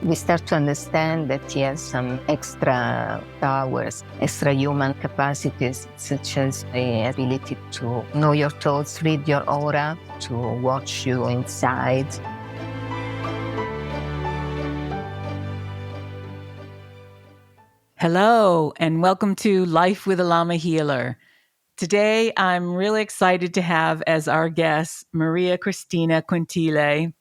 we start to understand that he has some extra powers, extra human capacities, such as the ability to know your thoughts, read your aura, to watch you inside. Hello, and welcome to Life with a Lama Healer. Today, I'm really excited to have as our guest Maria Cristina Quintili.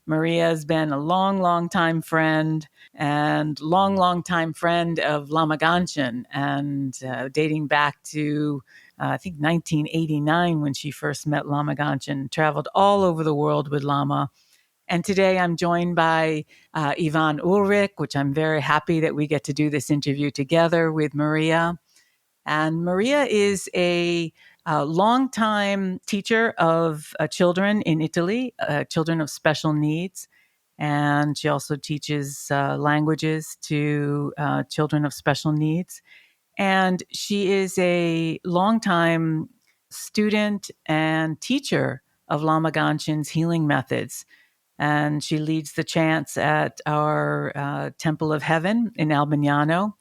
Maria has been a long time friend and long time friend of Lama Gangchen, and dating back to, I think, 1989 when she first met Lama Gangchen, traveled all over the world with Lama. And today I'm joined by Ivan Ulrich, which I'm very happy that we get to do this interview together with Maria. And Maria is a longtime teacher of children in Italy, children of special needs. And she also teaches languages to children of special needs. And she is a longtime student and teacher of Lama Gangchen's healing methods. And she leads the chants at our Temple of Heaven in Albagnano.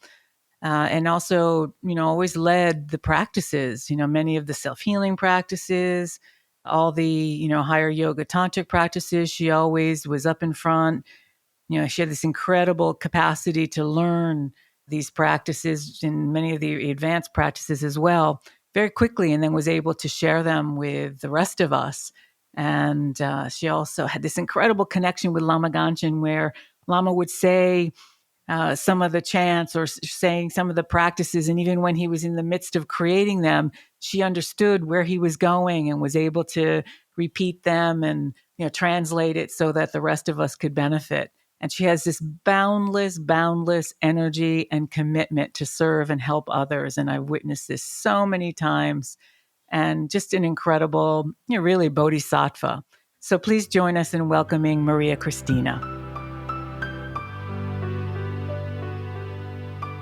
And also, always led the practices, many of the self-healing practices, all the, higher yoga tantric practices. She always was up in front. She had this incredible capacity to learn these practices and many of the advanced practices as well very quickly, and then was able to share them with the rest of us. And she also had this incredible connection with Lama Gangchen, where Lama would say some of the chants or saying some of the practices. And even when he was in the midst of creating them, she understood where he was going and was able to repeat them and translate it so that the rest of us could benefit. And she has this boundless energy and commitment to serve and help others. And I've witnessed this so many times. And just an incredible, really bodhisattva. So please join us in welcoming Maria Cristina.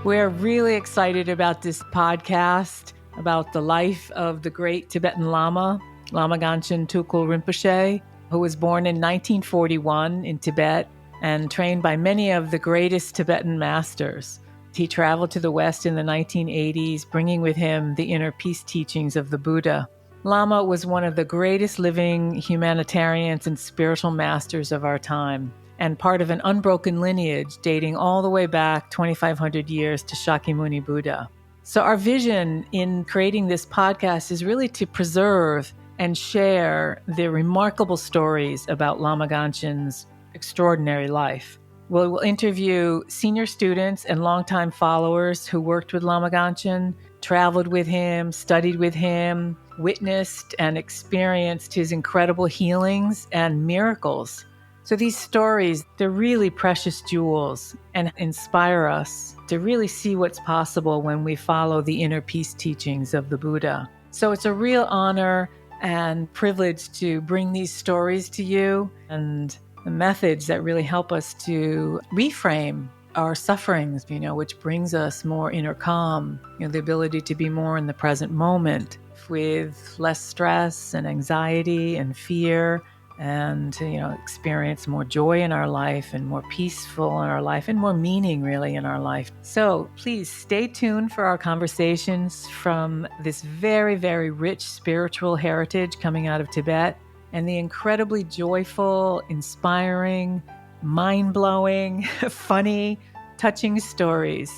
We're really excited about this podcast about the life of the great Tibetan Lama, Lama Gangchen Trulkhor Rinpoche, who was born in 1941 in Tibet and trained by many of the greatest Tibetan masters. He traveled to the West in the 1980s, bringing with him the inner peace teachings of the Buddha. Lama was one of the greatest living humanitarians and spiritual masters of our time, and part of an unbroken lineage dating all the way back 2,500 years to Shakyamuni Buddha. So our vision in creating this podcast is really to preserve and share the remarkable stories about Lama Gangchen's extraordinary life. We'll interview senior students and longtime followers who worked with Lama Gangchen, traveled with him, studied with him, witnessed and experienced his incredible healings and miracles. So these stories, they're really precious jewels and inspire us to really see what's possible when we follow the inner peace teachings of the Buddha. So it's a real honor and privilege to bring these stories to you and the methods that really help us to reframe our sufferings, which brings us more inner calm, the ability to be more in the present moment with less stress and anxiety and fear, and to, experience more joy in our life and more peaceful in our life and more meaning really in our life. So please stay tuned for our conversations from this very, very rich spiritual heritage coming out of Tibet and the incredibly joyful, inspiring, mind-blowing, funny, touching stories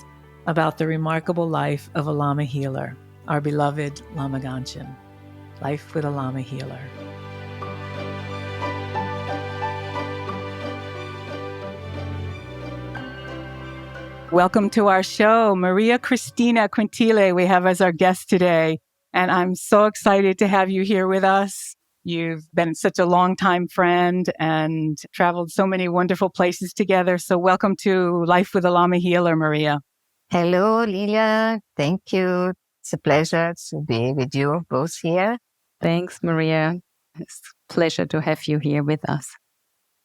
about the remarkable life of a Lama healer, our beloved Lama Gangchen. Life with a Lama healer. Welcome to our show, Maria Cristina Quintili, we have as our guest today. And I'm so excited to have you here with us. You've been such a long-time friend and traveled so many wonderful places together. So welcome to Life with a Lama Healer, Maria. Hello, Lilia. Thank you. It's a pleasure to be with you both here. Thanks, Maria. It's a pleasure to have you here with us.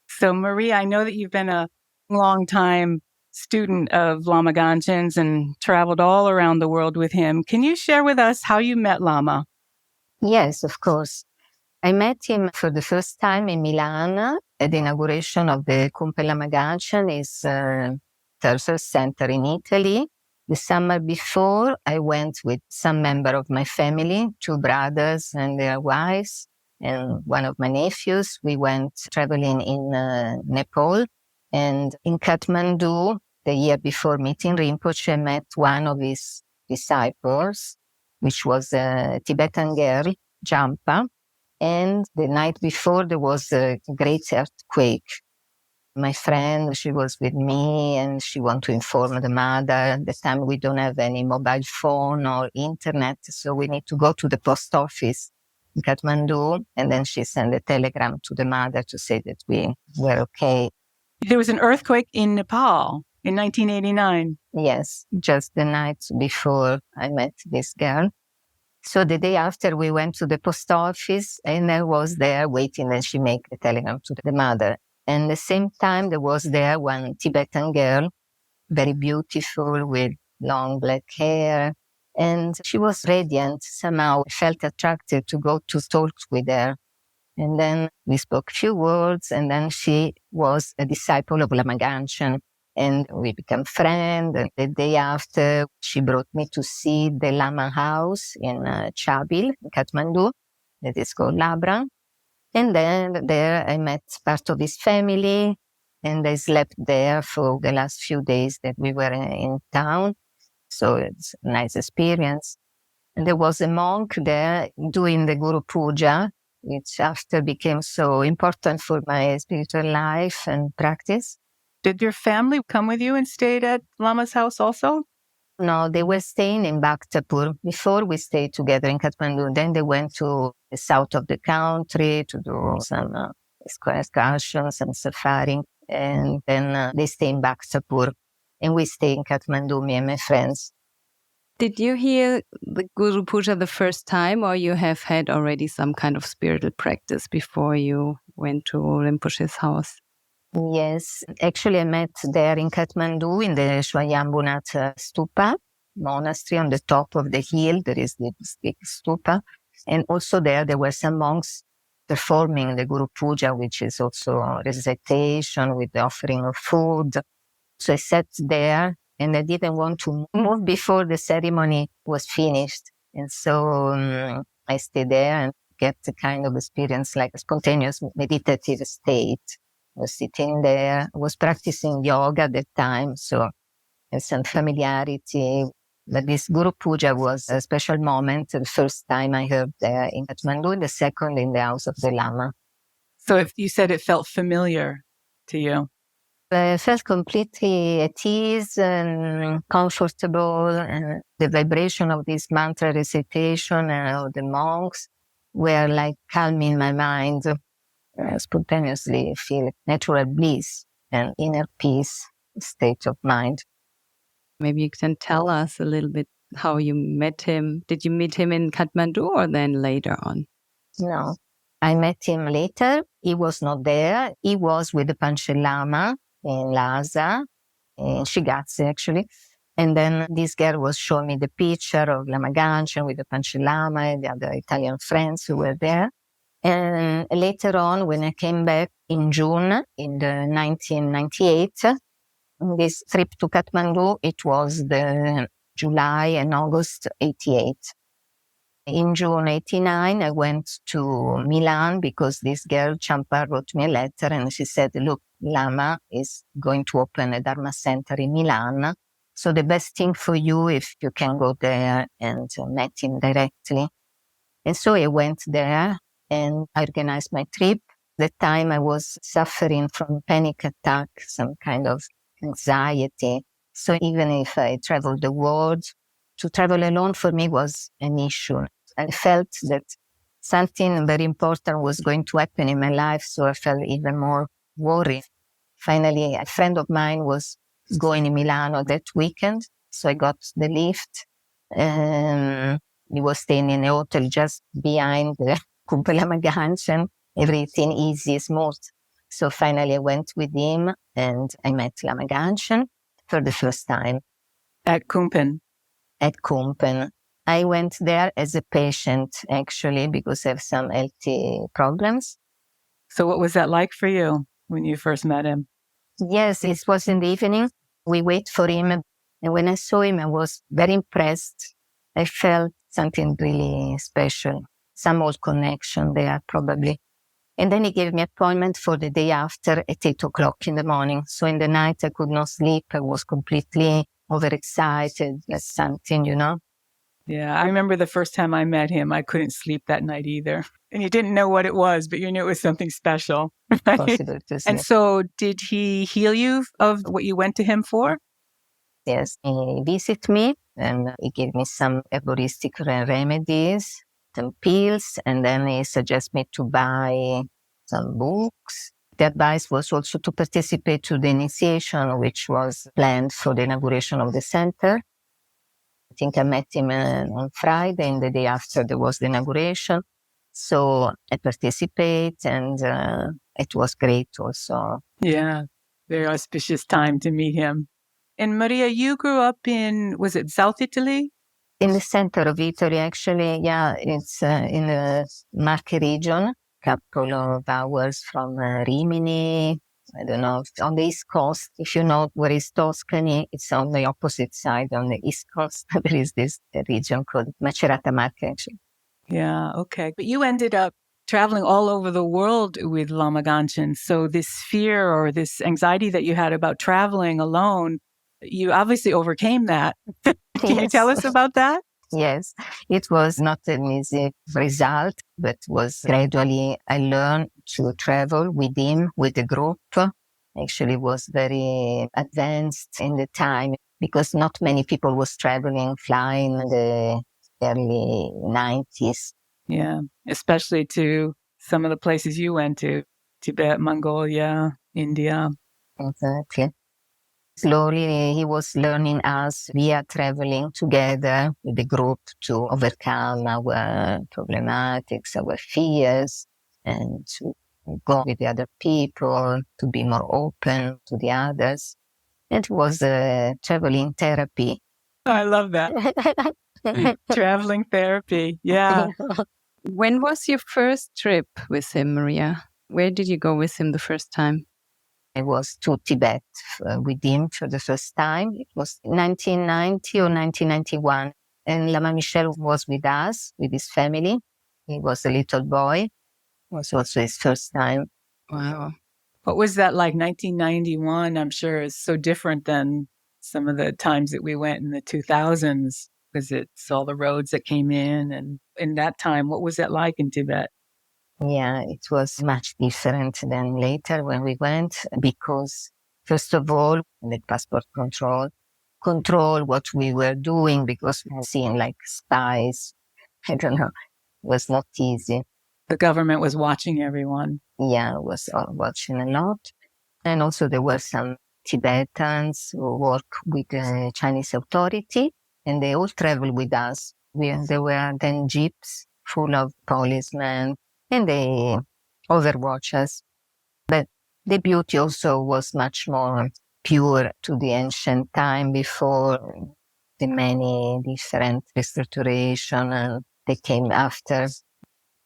So, Maria, I know that you've been a long-time student of Lama Gangchen's and traveled all around the world with him. Can you share with us how you met Lama? Yes, of course. I met him for the first time in Milan at the inauguration of the Lama Gangchen is Tertiary Center in Italy. The summer before, I went with some member of my family, 2 brothers and their wives, and one of my nephews. We went traveling in Nepal. And in Kathmandu, the year before meeting Rinpoche, I met one of his disciples, which was a Tibetan girl, Jampa. And the night before, there was a great earthquake. My friend, she was with me and she wanted to inform the mother. At the time, we don't have any mobile phone or internet, so we need to go to the post office in Kathmandu. And then she sent a telegram to the mother to say that we were okay. There was an earthquake in Nepal in 1989. Yes, just the night before I met this girl. So the day after, we went to the post office and I was there waiting, and she made the telegram to the mother. And at the same time, there was there one Tibetan girl, very beautiful with long black hair. And she was radiant. Somehow I felt attracted to go to talk with her. And then we spoke a few words, and then she was a disciple of Lama Gangchen. And we became friends. And the day after, she brought me to see the Lama house in Chabil, in Kathmandu, that is called Labra. And then there I met part of his family, and I slept there for the last few days that we were in town. So it's a nice experience. And there was a monk there doing the Guru Puja, which after became so important for my spiritual life and practice. Did your family come with you and stayed at Lama's house also? No, they were staying in Bhaktapur. Before we stayed together in Kathmandu, then they went to the south of the country to do some excursions and safari. And then they stay in Bhaktapur. And we stay in Kathmandu, me and my friends. Did you hear the Guru Puja the first time, or you have had already some kind of spiritual practice before you went to Rinpoche's house? Yes, actually I met there in Kathmandu in the Swayambhunath Stupa monastery on the top of the hill. There is this big stupa. And also there were some monks performing the Guru Puja, which is also recitation with the offering of food. So I sat there and I didn't want to move before the ceremony was finished. And so I stayed there and get the kind of experience like a spontaneous meditative state. I was sitting there, I was practicing yoga at that time, so I had some familiarity. But this Guru Puja was a special moment. The first time I heard there in Kathmandu, the second in the house of the Lama. So if you said it felt familiar to you. I felt completely at ease and comfortable, and the vibration of this mantra recitation of the monks were like calming my mind. I spontaneously feel natural bliss and inner peace state of mind. Maybe you can tell us a little bit how you met him. Did you meet him in Kathmandu or then later on? No, I met him later. He was not there. He was with the Panche Lama in Lhasa, in Shigatse actually. And then this girl was showing me the picture of Lama Gangchen with the Panche Lama and the other Italian friends who were there. And later on, when I came back in June in the 1998, this trip to Kathmandu, it was the July and August 88. In June 89, I went to Milan because this girl, Champa, wrote me a letter and she said, look, Lama is going to open a Dharma center in Milan. So the best thing for you if you can go there and meet him directly. And so I went there and I organized my trip. At the time I was suffering from panic attack, some kind of anxiety. So even if I traveled the world, to travel alone for me was an issue. I felt that something very important was going to happen in my life, so I felt even more worried. Finally, a friend of mine was going in Milano that weekend, so I got the lift. He was staying in a hotel just behind the Lama Gangchen, everything easy, smooth. So finally I went with him and I met Lama Gangchen for the first time. At Kumpen? At Kumpen. I went there as a patient, actually, because I have some healthy problems. So what was that like for you? when you first met him? Yes, it was in the evening. We wait for him. And when I saw him, I was very impressed. I felt something really special, some old connection there probably. And then he gave me appointment for the day after at 8 o'clock in the morning. So in the night, I could not sleep. I was completely overexcited, something, Yeah, I remember the first time I met him, I couldn't sleep that night either. And you didn't know what it was, but you knew it was something special. Right? Possible to sleep. And so did he heal you of what you went to him for? Yes, he visited me and he gave me some herboristic remedies, some pills, and then he suggested me to buy some books. The advice was also to participate to the initiation, which was planned for the inauguration of the center. I think I met him on Friday, and the day after there was the inauguration. So I participate, and it was great also. Yeah, very auspicious time to meet him. And Maria, you grew up in, was it South Italy? In the center of Italy, actually, yeah, it's in the Marche region, couple of hours from Rimini. I don't know, on the East Coast. If you know where is Tuscany, it's on the opposite side, on the East Coast. There is this region called Macerata Marche, actually. Yeah, okay. But you ended up traveling all over the world with Lama Gangchen. So this fear or this anxiety that you had about traveling alone, you obviously overcame that. Can you tell us about that? Yes, it was not an easy result, but was gradually I learned to travel with him, with the group. Actually was very advanced in the time because not many people was traveling, flying in the early 90s. Yeah, especially to some of the places you went to, Tibet, Mongolia, India. Exactly. Slowly, he was learning us via traveling together with the group to overcome our problematics, our fears, and to go with the other people, to be more open to the others. It was a traveling therapy. I love that. Traveling therapy. Yeah. When was your first trip with him, Maria? Where did you go with him the first time? I was to Tibet with him for the first time. It was 1990 or 1991. And Lama Michel was with us, with his family. He was a little boy. It was also his first time. Wow. What was that like? 1991, I'm sure, is so different than some of the times that we went in the 2000s because it's all the roads that came in. And in that time, what was that like in Tibet? Yeah, it was much different than later when we went because, first of all, the passport control what we were doing because we were seeing like spies. I don't know. It was not easy. The government was watching everyone. Yeah, I was watching a lot. And also there were some Tibetans who work with the Chinese authority and they all traveled with us. There were then jeeps full of policemen and they overwatch us. But the beauty also was much more pure to the ancient time before the many different restoration and they came after.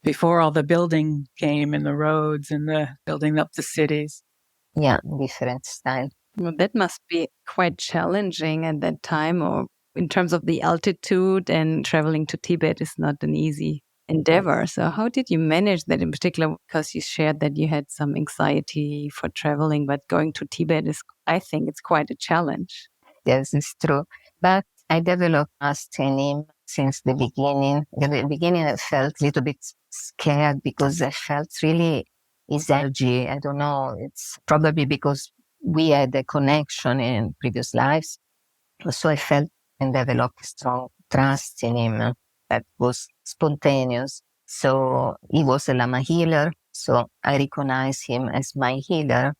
Before all the building came and the roads and the building up the cities. Yeah, different style. Well, that must be quite challenging at that time, or in terms of the altitude and traveling to Tibet is not an easy endeavor. So how did you manage that in particular? Because you shared that you had some anxiety for traveling, but going to Tibet is, I think it's quite a challenge. Yes, it's true. But I developed trust in him since the beginning. In the beginning, I felt a little bit scared because I felt really his energy. I don't know. It's probably because we had a connection in previous lives. So I felt and developed strong trust in him that was spontaneous. So he was a Lama healer. So I recognize him as my healer.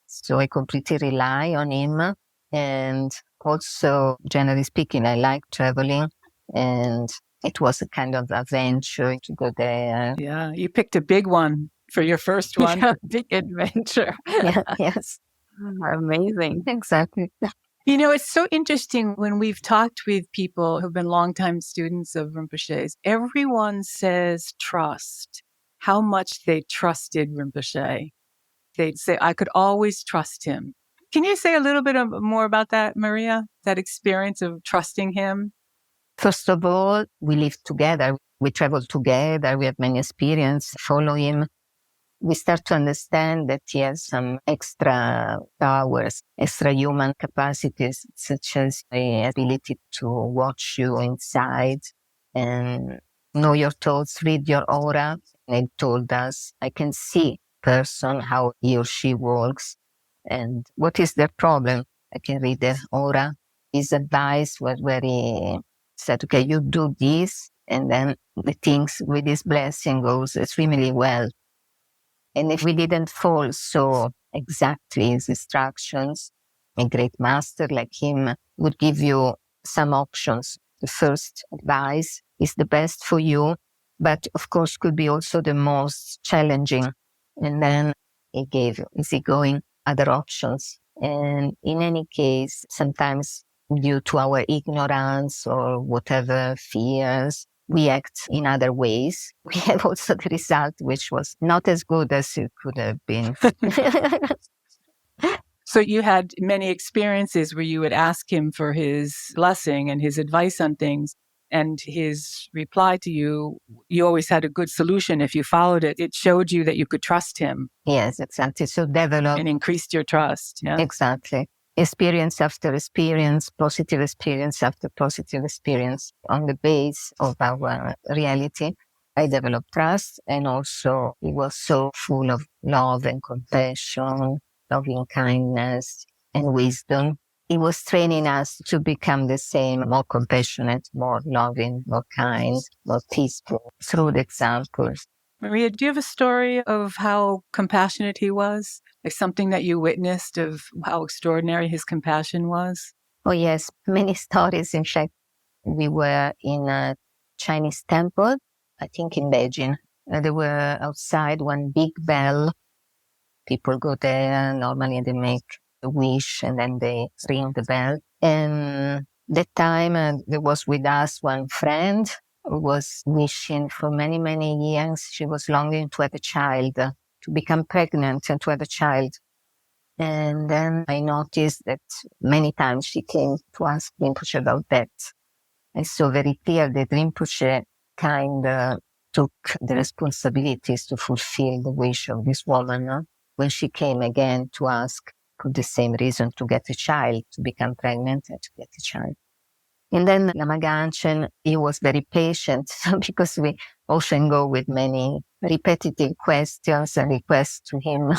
So I completely rely on him. And also, generally speaking, I like traveling. And it was a kind of adventure to go there. Yeah, you picked a big one for your first one. Yeah, big adventure. Yeah, yes, Amazing. exactly. You know, it's so interesting when we've talked with people who've been longtime students of Rinpoche's, everyone says trust, how much they trusted Rinpoche. they'd say, I could always trust him. Can you say a little bit more about that, Maria? That experience of trusting him? First of all, we live together. We travel together. We have many experience. Follow him. We start to understand that he has some extra powers, extra human capacities, such as the ability to watch you inside and know your thoughts, read your aura. They told us, I can see person, how he or she walks, and what is their problem. I can read their aura. His advice was very, said, okay, you do this, and then the things with his blessing goes extremely well. And if we didn't follow so exactly his instructions, a great master like him would give you some options. The first advice is the best for you, but of course could be also the most challenging. And then he gave easygoing other options. And in any case, sometimes due to our ignorance or whatever fears, we act in other ways. We have also the result, which was not as good as it could have been. So you had many experiences where you would ask him for his blessing and his advice on things, and his reply to you, you always had a good solution if you followed it. It showed you that you could trust him. Yes, exactly. So develop. And increased your trust. Yeah. Exactly. Experience after experience, positive experience after positive experience on the base of our reality. I developed trust, and also it was so full of love and compassion, loving kindness and wisdom. It was training us to become the same, more compassionate, more loving, more kind, more peaceful through the examples. Maria, do you have a story of how compassionate he was? Like something that you witnessed of how extraordinary his compassion was? Oh, yes, many stories. In fact, we were in a Chinese temple, I think in Beijing. There were outside one big bell. People go there. Normally they make a wish and then they ring the bell. And that time there was with us one friend who was wishing for many, many years. She was longing to have a child, to become pregnant and to have a child. And then I noticed that many times she came to ask Rinpoche about that. I saw very clear that Rinpoche took the responsibilities to fulfill the wish of this woman when she came again to ask for the same reason, to get a child, to become pregnant and to get a child. And then Lama Gangchen, he was very patient because we often go with many repetitive questions and requests to him.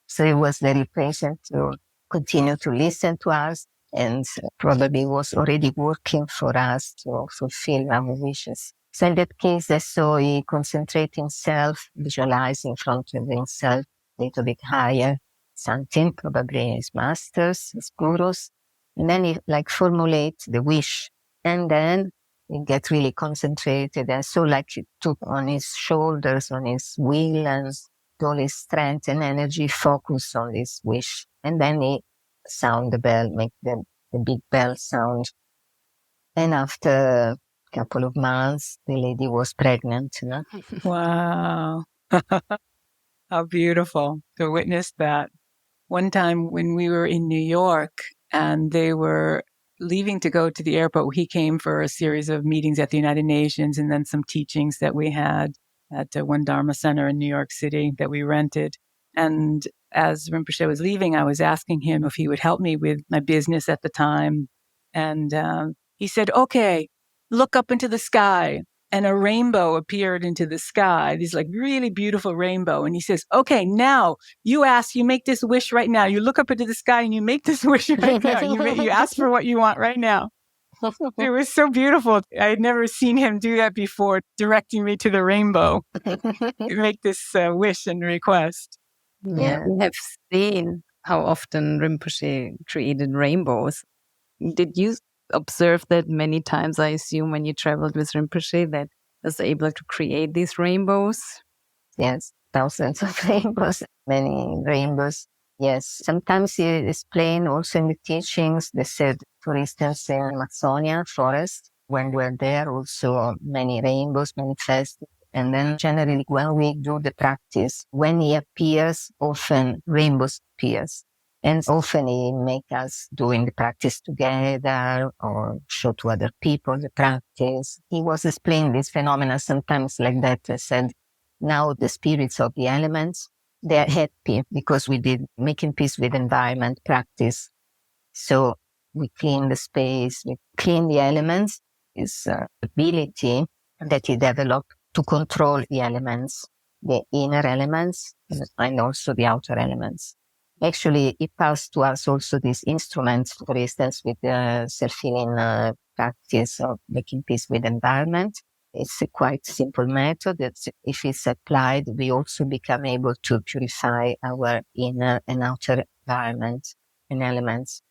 So he was very patient to continue to listen to us, and probably was already working for us to fulfill our wishes. So in that case, I saw he concentrate himself, visualize in front of himself, a little bit higher, something, probably his masters, his gurus. And then he formulate the wish. And then he get really concentrated. And so he took on his shoulders, on his will, and all his strength and energy focus on this wish. And then he sound the bell, make the big bell sound. And after a couple of months, the lady was pregnant. Wow. How beautiful to witness that. One time when we were in New York and they were leaving to go to the airport, he came for a series of meetings at the United Nations and then some teachings that we had at one Dharma center in New York City that we rented. And as Rinpoche was leaving, I was asking him if he would help me with my business at the time. And he said, okay, look up into the sky. And a rainbow appeared into the sky, this really beautiful rainbow. And he says, okay, now you make this wish right now. You look up into the sky and you make this wish right now. You ask for what you want right now. It was so beautiful. I had never seen him do that before, directing me to the rainbow. Make this wish and request. Yeah, we have seen how often Rinpoche created rainbows. Did you observe that many times, I assume, when you traveled with Rinpoche, that was able to create these rainbows? Yes, thousands of rainbows, many rainbows. Yes, sometimes he explained also in the teachings. They said, for instance, in Amazonia forest, when we're there, also many rainbows manifest. And then generally when we do the practice, when he appears, often rainbows appears. And often he make us doing the practice together or show to other people the practice. He was explaining this phenomena sometimes like that. I said, now the spirits of the elements, they are happy because we did making peace with environment practice. So we clean the space, we clean the elements. Is ability that he developed to control the elements, the inner elements and also the outer elements. Actually, it passed to us also these instruments, for instance, with the self-healing practice of making peace with environment. It's a quite simple method that if it's applied, we also become able to purify our inner and outer environment and elements.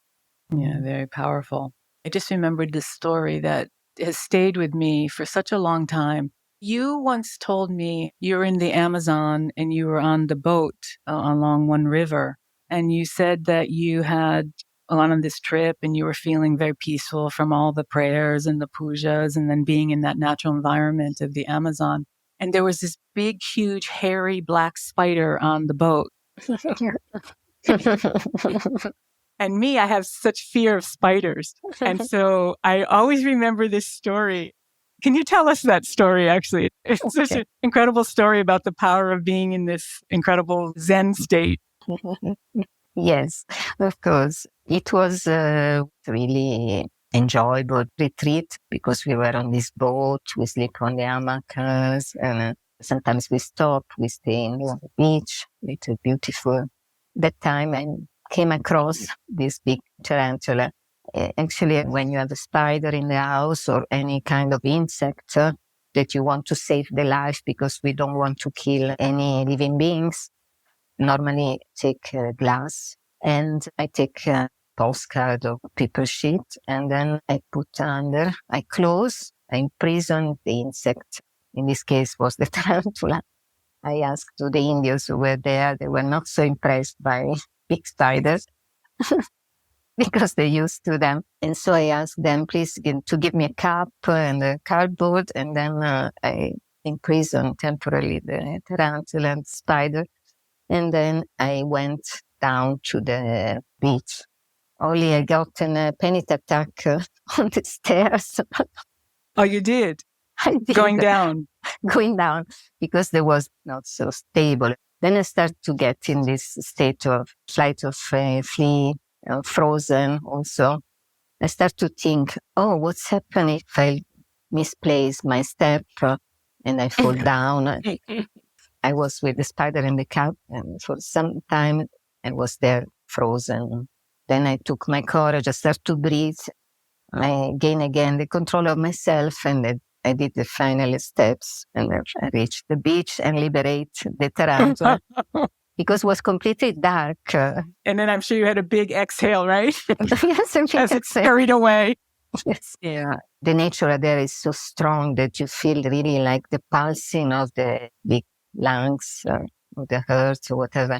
Yeah, very powerful. I just remembered this story that has stayed with me for such a long time. You once told me you were in the Amazon and you were on the boat along one river. And you said that you had gone on this trip and you were feeling very peaceful from all the prayers and the pujas and then being in that natural environment of the Amazon. And there was this big, huge, hairy black spider on the boat. And me, I have such fear of spiders. And so I always remember this story. Can you tell us that story, actually? It's such an incredible story about the power of being in this incredible Zen state. Yes, of course. It was a really enjoyable retreat because we were on this boat, we sleep on the hammocks, and sometimes we stop, we stay in the beach. It was beautiful. That time I came across this big tarantula. Actually, when you have a spider in the house or any kind of insect that you want to save the life because we don't want to kill any living beings, normally take glass and I take a postcard or paper sheet and then I put under, I close, I imprison the insect. In this case was the tarantula. I asked to the Indians who were there, they were not so impressed by big spiders because they're used to them. And so I asked them, please, to give me a cup and a cardboard. And then I imprison temporarily the tarantula and spider. And then I went down to the beach. Only I got a panic attack on the stairs. Oh, you did? I did. Going down. Going down because there was not so stable. Then I started to get in this state of flight of flee, frozen also. I start to think, oh, what's happening if I misplace my step and I fall down? I was with the spider in the cup and for some time I was there frozen. Then I took my courage, I started to breathe. I gained again the control of myself and I did the final steps and I reached the beach and liberate the tarantula because it was completely dark. And then I'm sure you had a big exhale, right? Yes, as it scurried away. Yes. Yeah. The nature there is so strong that you feel really like the pulsing of the big lungs or the heart or whatever.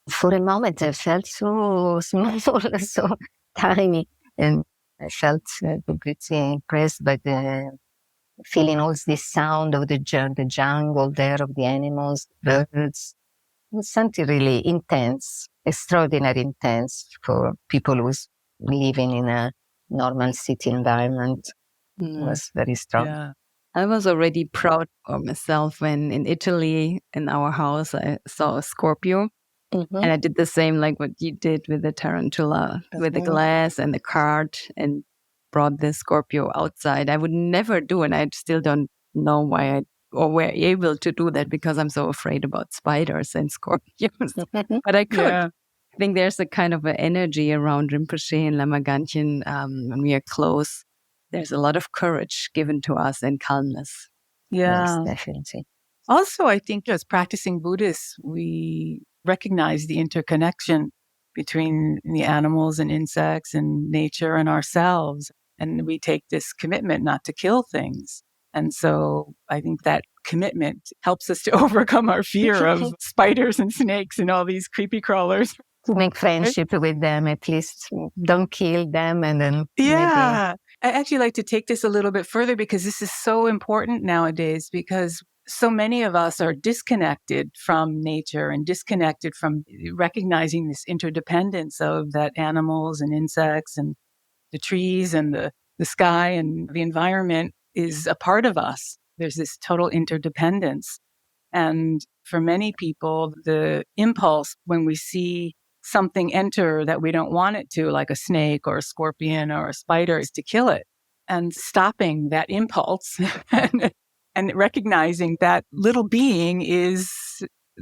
For a moment, I felt so small, so tiny, and I felt completely impressed by the feeling all this sound of the jungle there, of the animals, birds. It's something really intense, extraordinary intense for people who's living in a normal city environment. It was very strong. Yeah. I was already proud of myself when in Italy, in our house, I saw a Scorpio. Mm-hmm. And I did the same like what you did with the tarantula, with the glass and the card, and brought the Scorpio outside. I would never do, and I still don't know why I or were able to do that because I'm so afraid about spiders and scorpions. But I could. Yeah. I think there's a kind of an energy around Rinpoche and Lama Gangchen when we are close. There's a lot of courage given to us and calmness. Yeah, yes, definitely. Also, I think as practicing Buddhists, we recognize the interconnection between the animals and insects and nature and ourselves. And we take this commitment not to kill things. And so I think that commitment helps us to overcome our fear of spiders and snakes and all these creepy crawlers. To make friendship with them, at least don't kill them and then Yeah. Maybe. I actually like to take this a little bit further because this is so important nowadays because so many of us are disconnected from nature and disconnected from recognizing this interdependence of that animals and insects and the trees and the sky and the environment is a part of us. There's this total interdependence. And for many people, the impulse when we see something enter that we don't want it to, like a snake or a scorpion or a spider, is to kill it. And stopping that impulse and recognizing that little being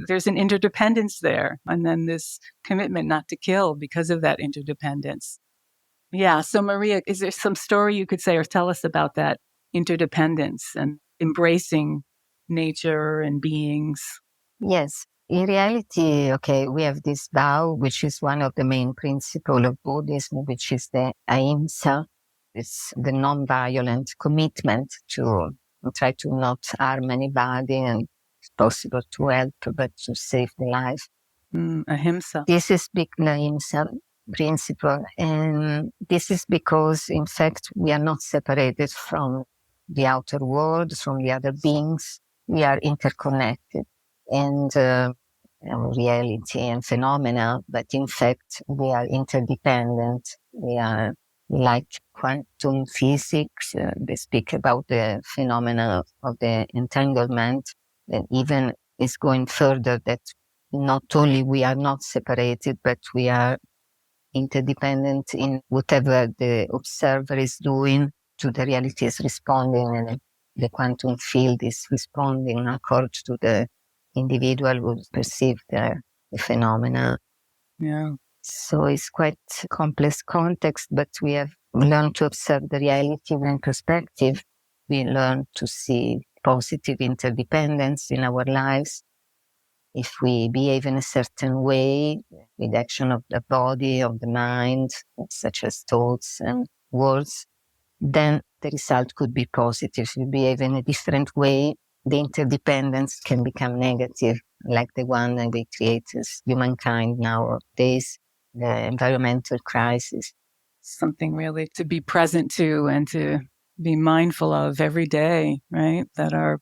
there's an interdependence there. And then this commitment not to kill because of that interdependence. Yeah. So Maria, is there some story you could say or tell us about that interdependence and embracing nature and beings? Yes. In reality, we have this vow, which is one of the main principles of Buddhism, which is the AHMC. It's the non-violent commitment to try to not harm anybody and, if possible, to help, but to save the life. Ahimsa. This is big AHMC principle. And this is because, in fact, we are not separated from the outer world, from the other beings. We are interconnected. And reality and phenomena, but in fact, we are interdependent. We are like quantum physics. They speak about the phenomena of the entanglement, and even is going further that not only we are not separated, but we are interdependent in whatever the observer is doing to the reality is responding, and the quantum field is responding according to the individual who perceive the phenomena. Yeah. So it's quite complex context, but we have learned to observe the reality in perspective. We learn to see positive interdependence in our lives. If we behave in a certain way, with action of the body, of the mind, such as thoughts and words, then the result could be positive. If we behave in a different way, the interdependence can become negative, like the one that we create as humankind nowadays, the environmental crisis. Something really to be present to and to be mindful of every day, right? That our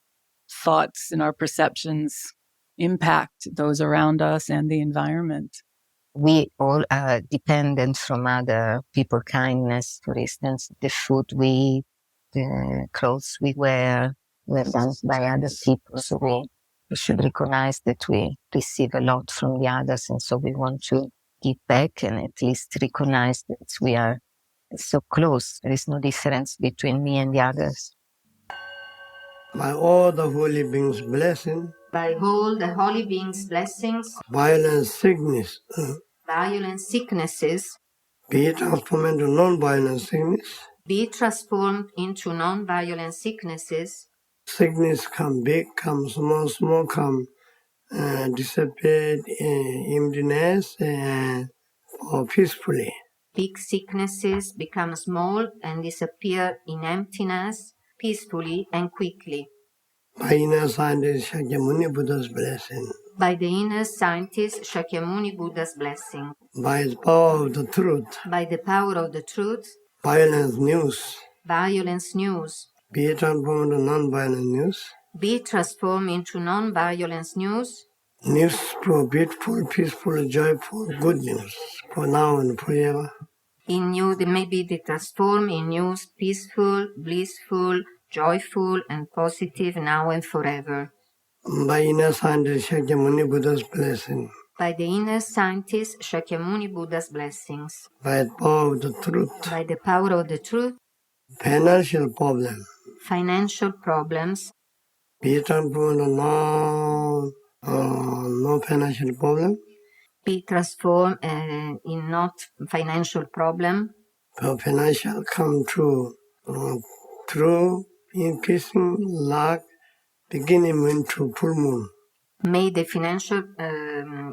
thoughts and our perceptions impact those around us and the environment. We all are dependent from other people kindness, for instance, the food we eat, the clothes we wear, were done by other people. So we should recognize that we receive a lot from the others, and so we want to give back and at least recognize that we are so close. There is no difference between me and the others. By all the holy beings' blessing, By all the holy beings' blessings, violent sickness, violent sicknesses be transformed into non-violent sickness. be transformed into non-violent sicknesses. Sickness come big, come small, small come dissipate emptiness or peacefully. Big sicknesses become small and disappear in emptiness, peacefully and quickly. By inner scientist Shakyamuni Buddha's blessing. By the inner scientist Shakyamuni Buddha's blessing. By the power of the truth. By the power of the truth. Violence news. Violence news. Be transformed into non-violent news. Be transformed into non-violence news. News for beautiful, peaceful, joyful, good news for now and forever. In you, they may be transformed in news, peaceful, blissful, joyful, and positive now and forever. By inner scientist Shakyamuni Buddha's blessing. By the inner scientist Shakyamuni Buddha's blessings. By the power of the truth. By the power of the truth. Financial problem. Financial problems. Be transformed into no financial problem. Be transformed in not financial problem. For financial come true through increasing luck, beginning into full moon. May the financial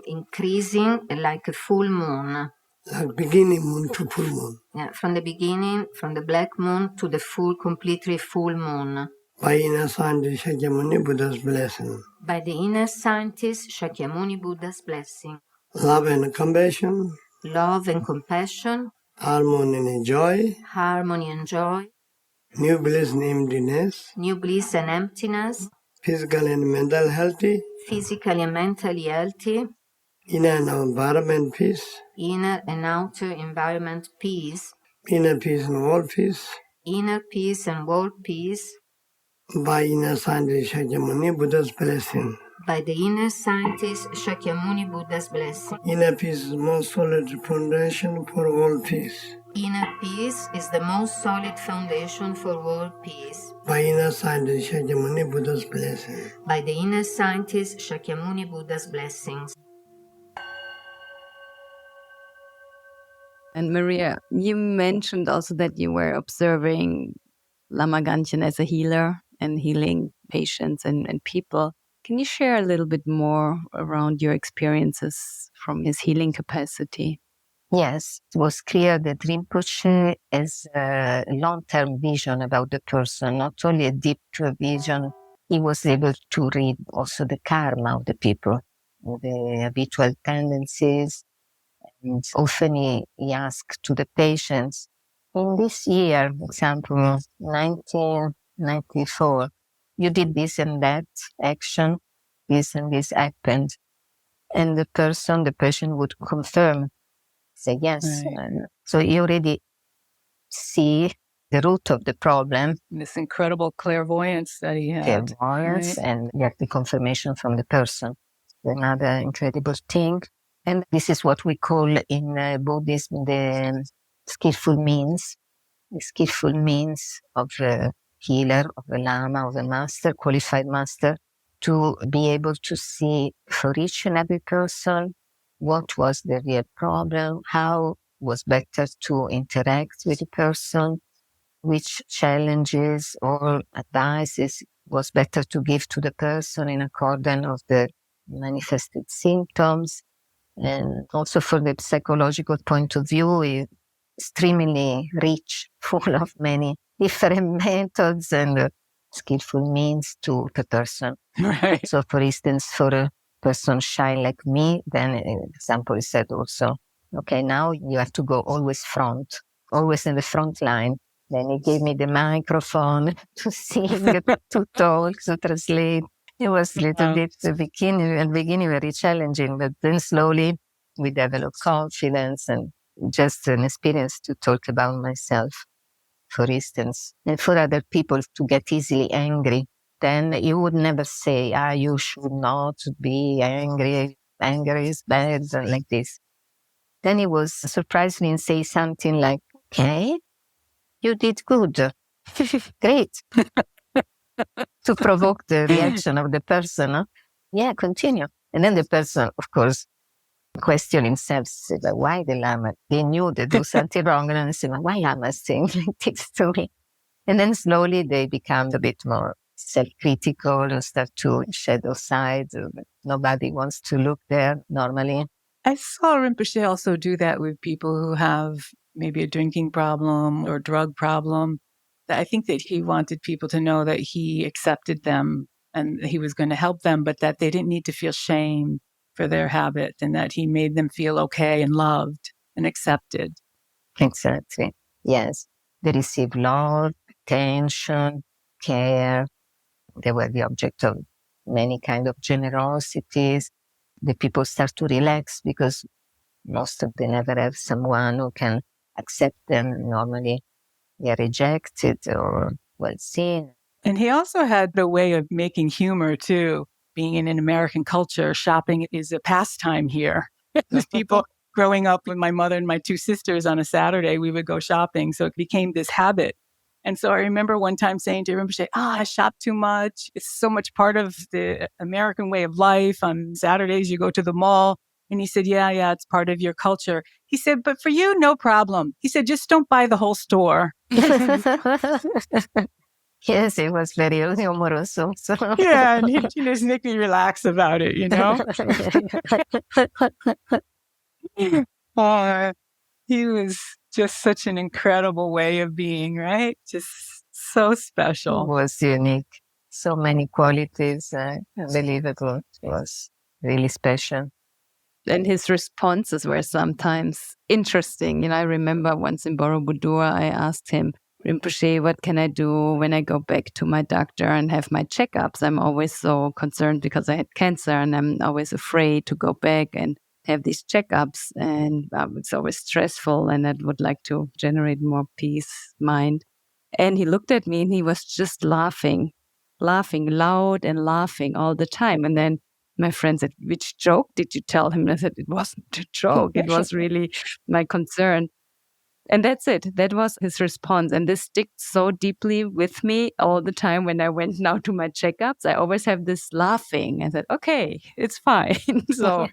increasing like a full moon. Like beginning moon to full moon. Yeah, from the beginning, from the black moon to the completely full moon. By inner scientist Shakyamuni Buddha's blessing. By the inner scientist Shakyamuni Buddha's blessing. Love and compassion. Love and compassion. Harmony and joy. Harmony and joy. New bliss and emptiness. New bliss and emptiness. physical and mental healthy, physically and mentally healthy, inner and environment peace, inner and outer environment peace, inner peace and world peace, inner peace and world peace, by inner scientist Shakyamuni Buddha's blessing. by the inner scientist Shakyamuni Buddha's blessing. Inner peace is the most solid foundation for world peace. Inner peace is the most solid foundation for world peace. By inner scientist Shakyamuni Buddha's blessing. By the inner scientist Shakyamuni Buddha's blessings. And Maria, you mentioned also that you were observing Lama Gangchen as a healer and healing patients and people. Can you share a little bit more around your experiences from his healing capacity? Yes, it was clear that Rinpoche has a long-term vision about the person, not only a deep vision. He was able to read also the karma of the people, the habitual tendencies. And often he asked to the patients, in this year, for example, 1994, you did this and that action, this and this happened. And the patient would confirm, say yes. Right. So you already see the root of the problem. This incredible clairvoyance that he had. Clairvoyance, right? And get the confirmation from the person. Another incredible thing. And this is what we call in Buddhism the skillful means. The skillful means of the healer, of the Lama, of the master, qualified master, to be able to see for each and every person what was the real problem, how was better to interact with the person, which challenges or advices was better to give to the person in accordance of the manifested symptoms. And also for the psychological point of view, extremely rich, full of many different methods and skillful means to the person. Right. So for instance, for a person shy like me, then an example is said also, okay, now you have to go always always in the front line. Then he gave me the microphone to sing, to talk, to translate. It was a little bit at the beginning very challenging, but then slowly we developed confidence and just an experience to talk about myself, for instance. And for other people to get easily angry, then you would never say, you should not be angry. Anger is bad, like this. Then he was surprised and say something like, okay, you did good. Great. To provoke the reaction of the person. Huh? Yeah, continue. And then the person, of course, question himself, said, why the Lama? They knew they do something wrong. And I said, why Lama saying like this to me? And then slowly they become a bit more self-critical and start to shadow side. Nobody wants to look there normally. I saw Rinpoche also do that with people who have maybe a drinking problem or drug problem. I think that he wanted people to know that he accepted them and he was going to help them, but that they didn't need to feel shame for their habit and that he made them feel okay and loved and accepted. Exactly. Yes. They received love, attention, care. They were the object of many kind of generosities. The people start to relax because most of them never have someone who can accept them. Normally they are rejected or well seen. And he also had the way of making humor too. Being in an American culture, shopping is a pastime here. People growing up with my mother and my two sisters on a Saturday, we would go shopping. So it became this habit. And so I remember one time saying to Rinpoche, I shop too much. It's so much part of the American way of life. On Saturdays, you go to the mall. And he said, yeah, it's part of your culture. He said, but for you, no problem. He said, just don't buy the whole store. Yes, it was very humorous also. Yeah, and he just make me relax about it, you know? He was just such an incredible way of being, right? Just so special. It was unique. So many qualities, unbelievable. It was really special. And his responses were sometimes interesting. I remember once in Borobudur, I asked him, Rinpoche, what can I do when I go back to my doctor and have my checkups? I'm always so concerned because I had cancer, and I'm always afraid to go back and have these checkups. And it's always stressful, and I would like to generate more peace, mind. And he looked at me and he was just laughing loud and laughing all the time. And then my friend said, "Which joke did you tell him?" And I said, "It wasn't a joke. It was really my concern." And that's it. That was his response. And this sticks so deeply with me all the time when I went now to my checkups. I always have this laughing. I said, okay, it's fine. So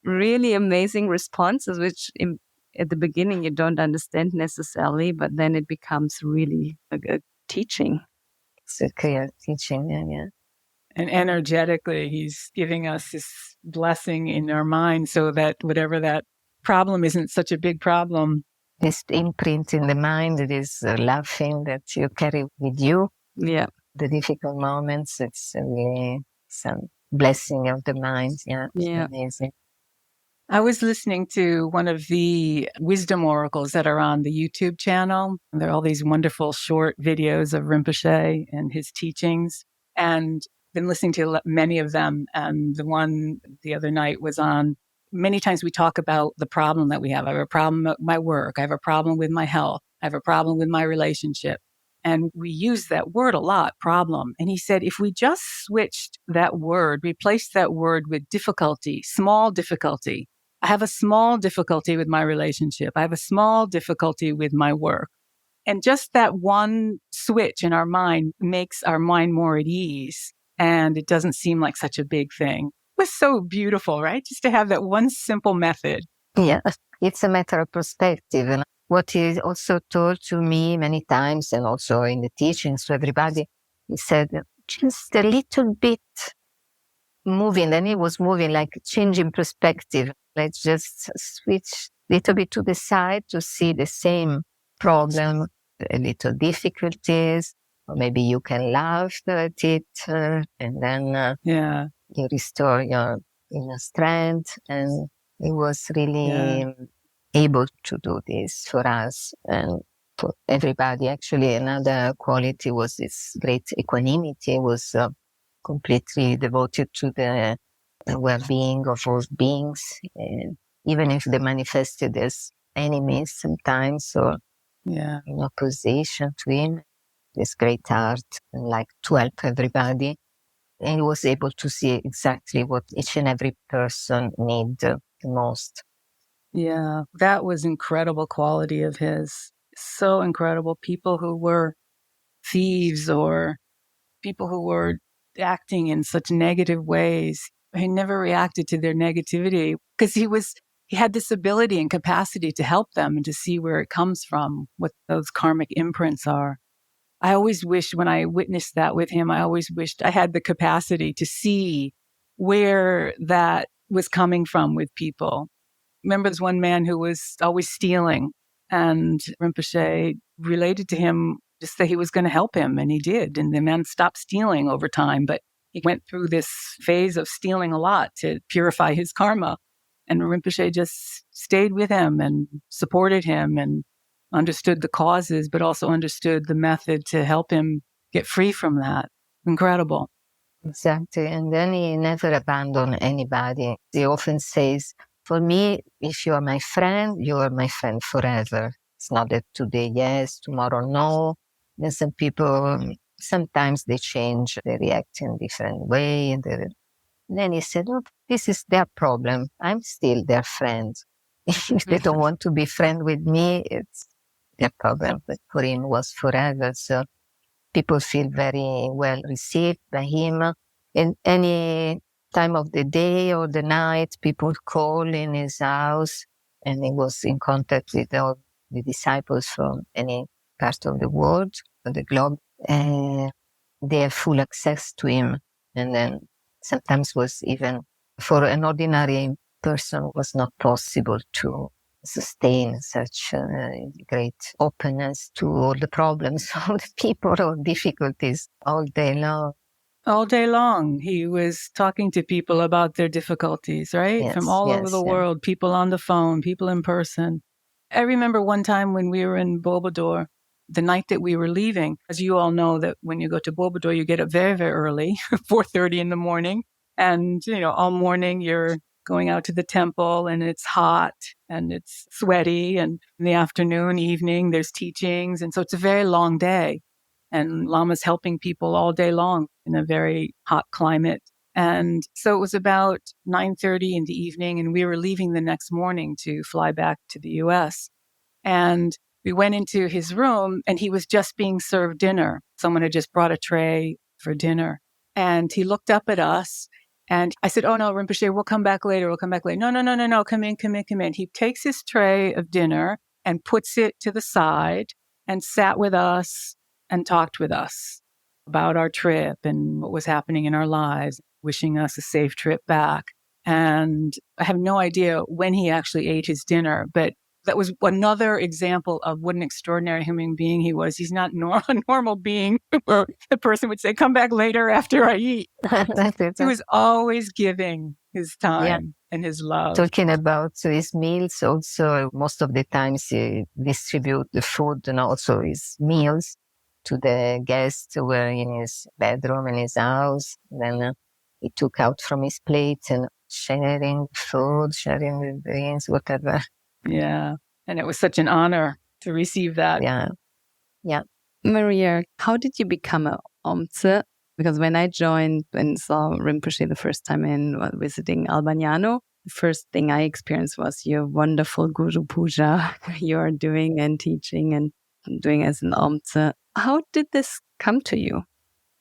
really amazing responses, which at the beginning you don't understand necessarily, but then it becomes really a teaching. It's a clear teaching, yeah. And energetically, he's giving us this blessing in our mind so that whatever that problem isn't such a big problem. This imprint in the mind, it is laughing that you carry with you. Yeah. The difficult moments, it's really some blessing of the mind. Yeah. Yeah. Amazing. I was listening to one of the wisdom oracles that are on the YouTube channel. There are all these wonderful short videos of Rinpoche and his teachings, and been listening to many of them. And the one the other night was on, many times we talk about the problem that we have. I have a problem at my work. I have a problem with my health. I have a problem with my relationship. And we use that word a lot, problem. And he said, if we just switched that word, replaced that word with difficulty, small difficulty. I have a small difficulty with my relationship. I have a small difficulty with my work. And just that one switch in our mind makes our mind more at ease. And it doesn't seem like such a big thing. It was so beautiful, right? Just to have that one simple method. Yeah, it's a matter of perspective. And what he also told to me many times, and also in the teachings to everybody, he said, just a little bit moving. And he was moving like changing perspective. Let's just switch a little bit to the side to see the same problem, a little difficulties, or maybe you can laugh at it, and then you restore your inner strength. And he was really able to do this for us and for everybody. Actually, another quality was this great equanimity. Was completely devoted to the well-being of all beings, even if they manifested as enemies sometimes or in opposition to him. This great heart, and like to help everybody. And he was able to see exactly what each and every person need the most. Yeah, that was incredible quality of his. So incredible. People who were thieves or people who were acting in such negative ways, he never reacted to their negativity because he had this ability and capacity to help them and to see where it comes from, what those karmic imprints are. I always wished when I witnessed that with him, I always wished I had the capacity to see where that was coming from with people. Remember, there's one man who was always stealing, and Rinpoche related to him just that he was going to help him, and he did. And the man stopped stealing over time, but he went through this phase of stealing a lot to purify his karma. And Rinpoche just stayed with him and supported him and understood the causes, but also understood the method to help him get free from that. Incredible. Exactly. And then he never abandoned anybody. He often says, for me, if you are my friend, you are my friend forever. It's not that today yes, tomorrow no. There's some people, sometimes they change, they react in a different way. And then he said, oh, this is their problem. I'm still their friend. If they don't want to be friend with me, it's their problem. But for him, it was forever. So people feel very well received by him. In any time of the day or the night, people call in his house, and he was in contact with all the disciples from any part of the world, of the globe. They have full access to him. And then sometimes was even for an ordinary person was not possible to sustain such great openness to all the problems of the people or difficulties all day long. All day long, he was talking to people about their difficulties, right? Yes, from all over the world, people on the phone, people in person. I remember one time when we were in Bobador, the night that we were leaving, as you all know that when you go to Bobodor, you get up very, very early, 4:30 in the morning. And, all morning you're going out to the temple and it's hot and it's sweaty. And in the afternoon, evening, there's teachings. And so it's a very long day. And Lama's helping people all day long in a very hot climate. And so it was about 9:30 in the evening, and we were leaving the next morning to fly back to the US. And we went into his room, and he was just being served dinner. Someone had just brought a tray for dinner. And he looked up at us, and I said, "Oh, no, Rinpoche, we'll come back later. We'll come back later." No, come in. He takes his tray of dinner and puts it to the side and sat with us and talked with us about our trip and what was happening in our lives, wishing us a safe trip back. And I have no idea when he actually ate his dinner, but that was another example of what an extraordinary human being he was. He's not a normal being where the person would say, "Come back later after I eat." He was always giving his time and his love. Talking about his meals, also most of the times he distribute the food and also his meals to the guests who were in his bedroom in his house. Then he took out from his plate and sharing food, sharing the drinks, whatever. Yeah. And it was such an honor to receive that. Yeah. Maria, how did you become a Omtse? Because when I joined and saw Rinpoche the first time in visiting Albagnano, the first thing I experienced was your wonderful Guru Puja you're doing and teaching and doing as an Omtse. How did this come to you?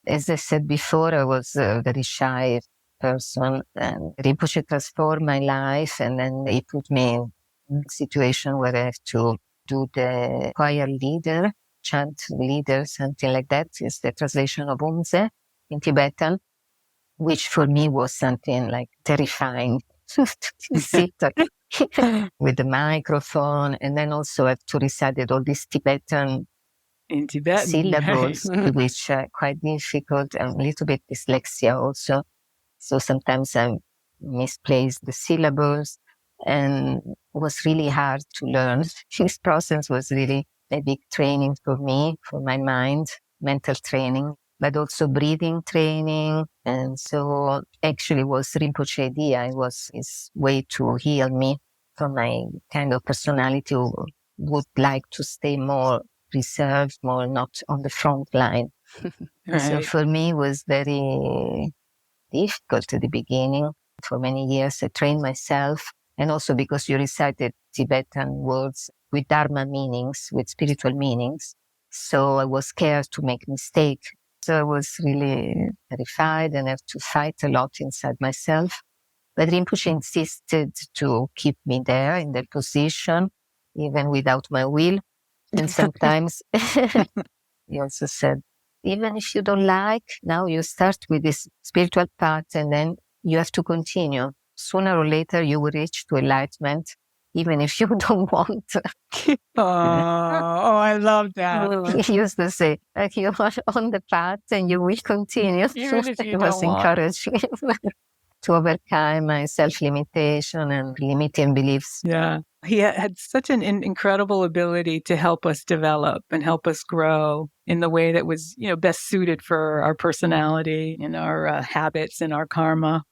As I said before, I was a very shy person, and Rinpoche transformed my life, and then he put me in a situation where I have to do the choir leader, chant leader, something like that. It's the translation of Umze in Tibetan, which for me was something like terrifying to sit with the microphone, and then also have to recite all these Tibetan in Tibetan syllables, which are quite difficult, and a little bit dyslexia also. So sometimes I misplace the syllables, and it was really hard to learn. This process was really a big training for me, for my mind, mental training, but also breathing training. And so actually was Rinpoche idea. It was his way to heal me from my kind of personality who would like to stay more reserved, more not on the front line. Right. So for me it was very difficult at the beginning. For many years I trained myself, and also because you recited Tibetan words with Dharma meanings, with spiritual meanings. So I was scared to make mistake. So I was really terrified and have to fight a lot inside myself. But Rinpoche insisted to keep me there in that position, even without my will. And sometimes he also said, even if you don't like, now you start with this spiritual path and then you have to continue. Sooner or later you will reach to enlightenment, even if you don't want. I love that. He used to say, like, you are on the path and you will continue. Even if you It was don't want. encouraging to overcome my self-limitation and limiting beliefs. Yeah. He had such an incredible ability to help us develop and help us grow in the way that was, best suited for our personality and our habits and our karma.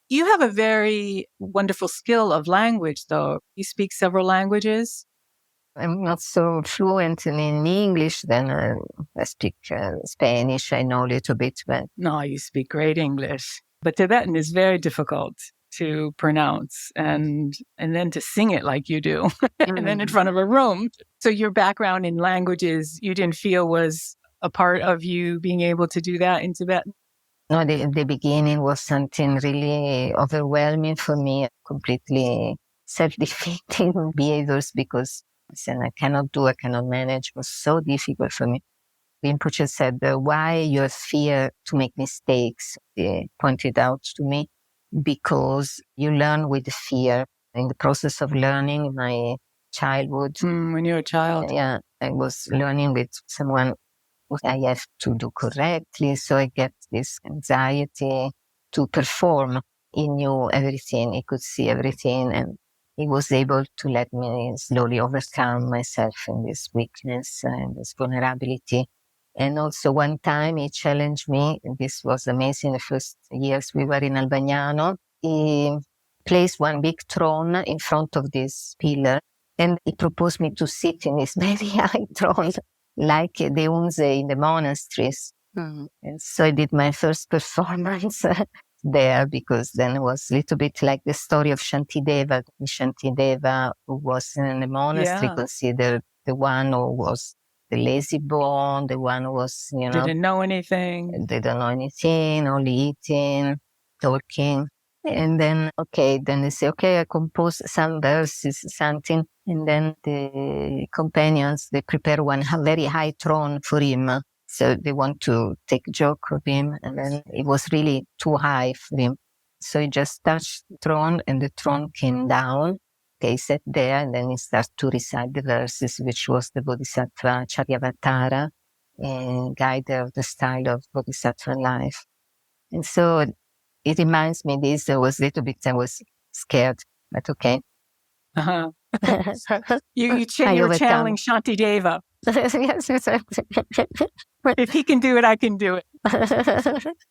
You have a very wonderful skill of language, though. You speak several languages. I'm not so fluent in English, then I speak Spanish. I know a little bit, but... No, you speak great English. But Tibetan is very difficult to pronounce and then to sing it like you do, and then in front of a room. So your background in languages, you didn't feel was a part of you being able to do that in Tibetan? No, the beginning was something really overwhelming for me, completely self-defeating behaviors, because I said, I cannot manage. It was so difficult for me. Rinpoche said, why your fear to make mistakes? He pointed out to me, because you learn with fear. In the process of learning in my childhood. When you were a child. Yeah, I was learning with someone who I have to do correctly. So I get this anxiety to perform. He knew everything. He could see everything. And he was able to let me slowly overcome myself in this weakness and this vulnerability. And also one time he challenged me, and this was amazing, the first years we were in Albagnano, he placed one big throne in front of this pillar, and he proposed me to sit in this very high throne, like the unze in the monasteries. Mm. And so I did my first performance there, because then it was a little bit like the story of Shantideva. Shantideva, who was in the monastery, Yeah. considered the one who was the lazy bone, the one who was, Didn't know anything. they don't know anything, only eating, talking. And then, then they say, I compose some verses, something. And then the companions, they prepare one very high throne for him. So they want to take joke of him. And then it was really too high for him. So he just touched the throne and the throne came down. He sat there and then he started to recite the verses, which was the Bodhisattva Charyavatara, guide of the style of Bodhisattva life. And so it reminds me this, I was scared, but okay. Uh-huh. You were channeling Shantideva. Yes, exactly. If he can do it, I can do it.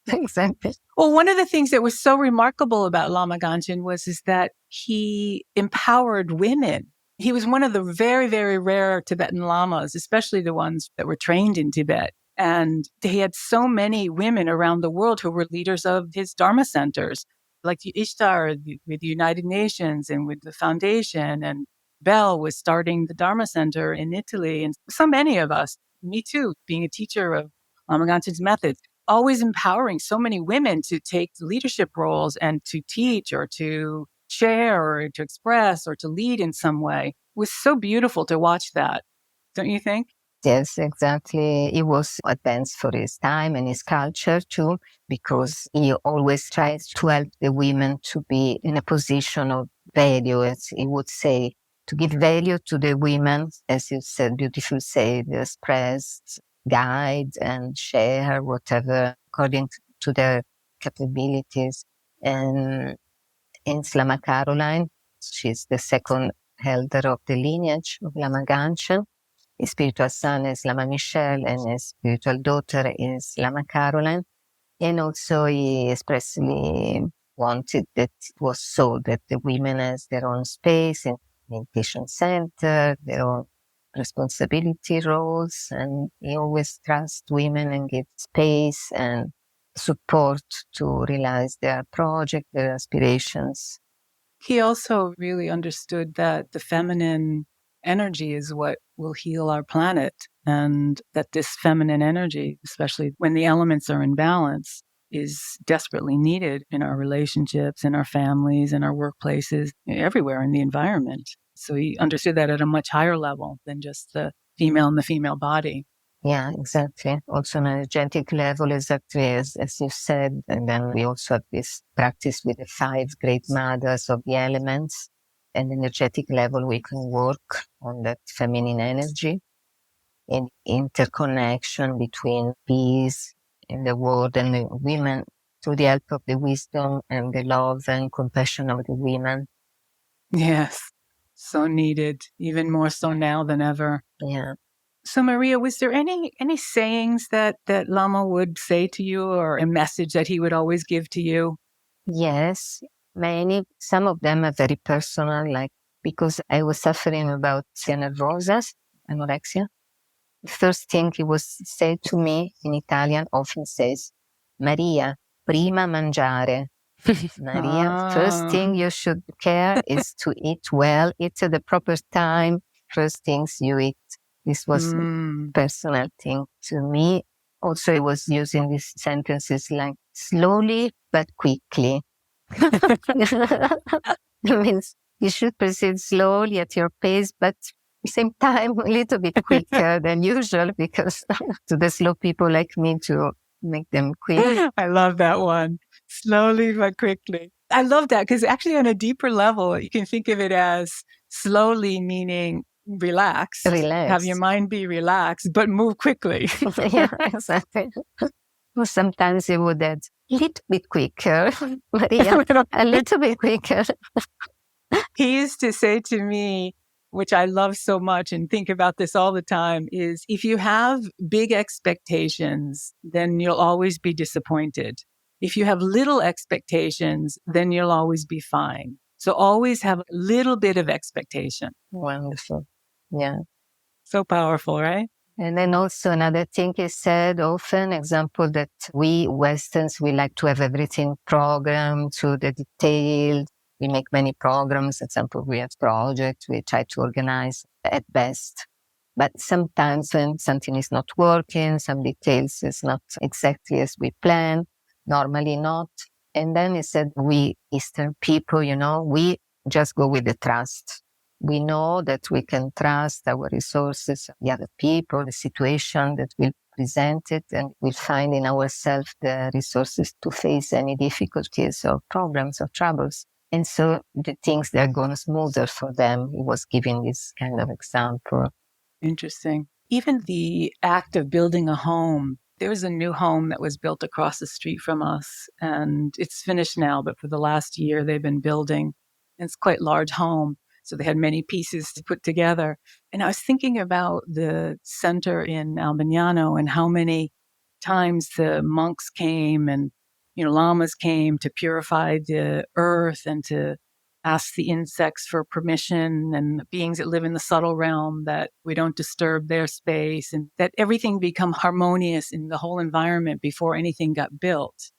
Exactly. Well, one of the things that was so remarkable about Lama Gangchen is that he empowered women. He was one of the very, very rare Tibetan lamas, especially the ones that were trained in Tibet. And he had so many women around the world who were leaders of his Dharma centers, like Ishtar with the United Nations and with the foundation. And Bell was starting the Dharma Center in Italy. And so many of us, me too, being a teacher of Lama Gangchen's methods, always empowering so many women to take leadership roles and to teach or to share or to express or to lead in some way. It was so beautiful to watch that, don't you think? Yes, exactly. He was advanced for his time and his culture too, because he always tries to help the women to be in a position of value, as he would say, to give value to the women, as you said, beautifully said, express, guide and share whatever according to their capabilities. And in Lama Caroline, she's the second elder of the lineage of Lama Gangchen. His spiritual son is Lama Michel and his spiritual daughter is Lama Caroline. And also he expressly wanted that it was so that the women has their own space in meditation center, their own responsibility roles, and he always trusts women and gives space and support to realize their project, their aspirations. He also really understood that the feminine energy is what will heal our planet, and that this feminine energy, especially when the elements are in balance, is desperately needed in our relationships, in our families, in our workplaces, everywhere in the environment. So he understood that at a much higher level than just the female and the female body. Yeah, exactly. Also on an energetic level, exactly as you said. And then we also have this practice with the 5 great mothers of the elements. And energetic level, we can work on that feminine energy and interconnection between peace in the world and the women through the help of the wisdom and the love and compassion of the women. Yes, so needed, even more so now than ever. Yeah. So Maria, was there any sayings that Lama would say to you, or a message that he would always give to you? Yes, many. Some of them are very personal, like because I was suffering about rosas, anorexia. The first thing he was said to me in Italian often says, Maria, prima mangiare. Maria, first thing you should care is to eat well, eat at the proper time, first things you eat. This was a personal thing to me. Also, I was using these sentences like slowly but quickly. It means you should proceed slowly at your pace, but at the same time a little bit quicker than usual, because to the slow people like me, to make them quick. I love that one. Slowly but quickly. I love that, because actually on a deeper level, you can think of it as slowly meaning relax. Have your mind be relaxed, but move quickly. Yeah, exactly. Or sometimes you would add a little bit quicker, Maria, a little bit quicker. He used to say to me, which I love so much and think about this all the time, is if you have big expectations, then you'll always be disappointed. If you have little expectations, then you'll always be fine. So always have a little bit of expectation. Wonderful. Yeah. So powerful, right? And then also another thing is said often, example, that we Westerns, we like to have everything programmed to the detail. We make many programs. Example, we have projects, we try to organize at best. But sometimes when something is not working, some details is not exactly as we plan, normally not. And then he said, we Eastern people, we just go with the trust. We know that we can trust our resources, the other people, the situation that will present it, and we'll find in ourselves the resources to face any difficulties or problems or troubles. And so the things, they're going smoother for them. He was giving this kind of example. Interesting. Even the act of building a home. There's a new home that was built across the street from us, and it's finished now, but for the last year they've been building. And it's quite a large home. So they had many pieces to put together. And I was thinking about the center in Albagnano and how many times the monks came and, lamas came to purify the earth and to ask the insects for permission and the beings that live in the subtle realm that we don't disturb their space and that everything become harmonious in the whole environment before anything got built.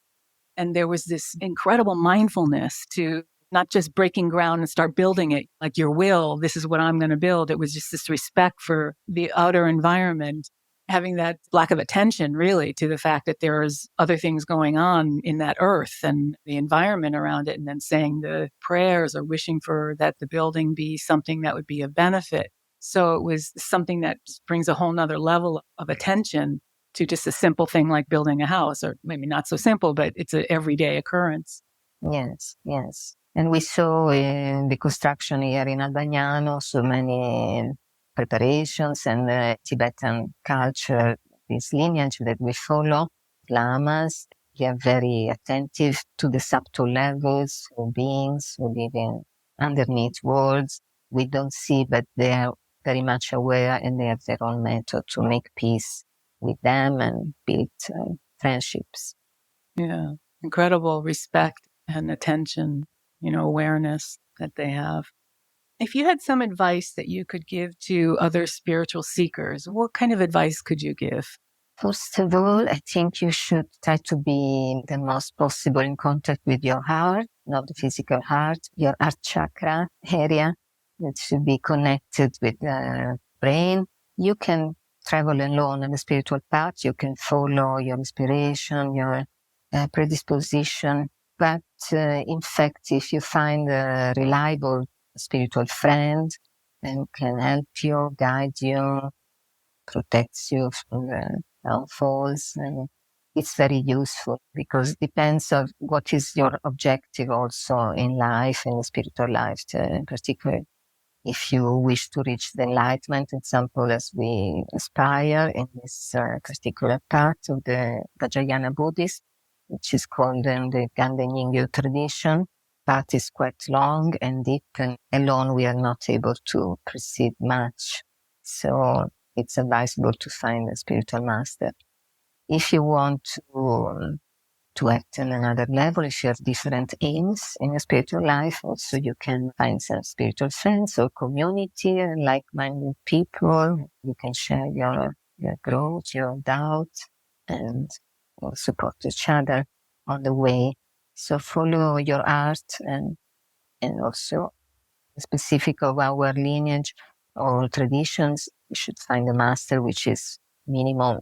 And there was this incredible mindfulness to not just breaking ground and start building it like your will, this is what I'm going to build. It was just this respect for the outer environment, having that lack of attention really to the fact that there's other things going on in that earth and the environment around it, and then saying the prayers or wishing for that the building be something that would be of benefit. So it was something that brings a whole nother level of attention to just a simple thing like building a house, or maybe not so simple, but it's an everyday occurrence. Yes, yes. And we saw in the construction here in Albagnano so many preparations and Tibetan culture, this lineage that we follow. Lamas, they are very attentive to the subtle levels of beings who live in underneath worlds we don't see, but they are very much aware and they have their own method to make peace with them and build friendships. Yeah, incredible respect and attention, awareness that they have. If you had some advice that you could give to other spiritual seekers, what kind of advice could you give? First of all, I think you should try to be the most possible in contact with your heart, not the physical heart, your heart chakra area that should be connected with the brain. You can travel alone on the spiritual path. You can follow your inspiration, your predisposition. But in fact, if you find a reliable spiritual friend and can help you, guide you, protects you from the downfalls, and it's very useful because it depends on what is your objective also in life, in the spiritual life, in particular. If you wish to reach the enlightenment, example, as we aspire in this particular part of the Vajrayana Buddhist, which is called in the Ganden Yingyo tradition, path is quite long and deep, and alone we are not able to proceed much. So it's advisable to find a spiritual master. If you want to act on another level, if you have different aims in your spiritual life, also you can find some spiritual friends or community, like-minded people. You can share your growth, your doubt, and support each other on the way. So follow your heart and also specific of our lineage or traditions, we should find a master which is minimum,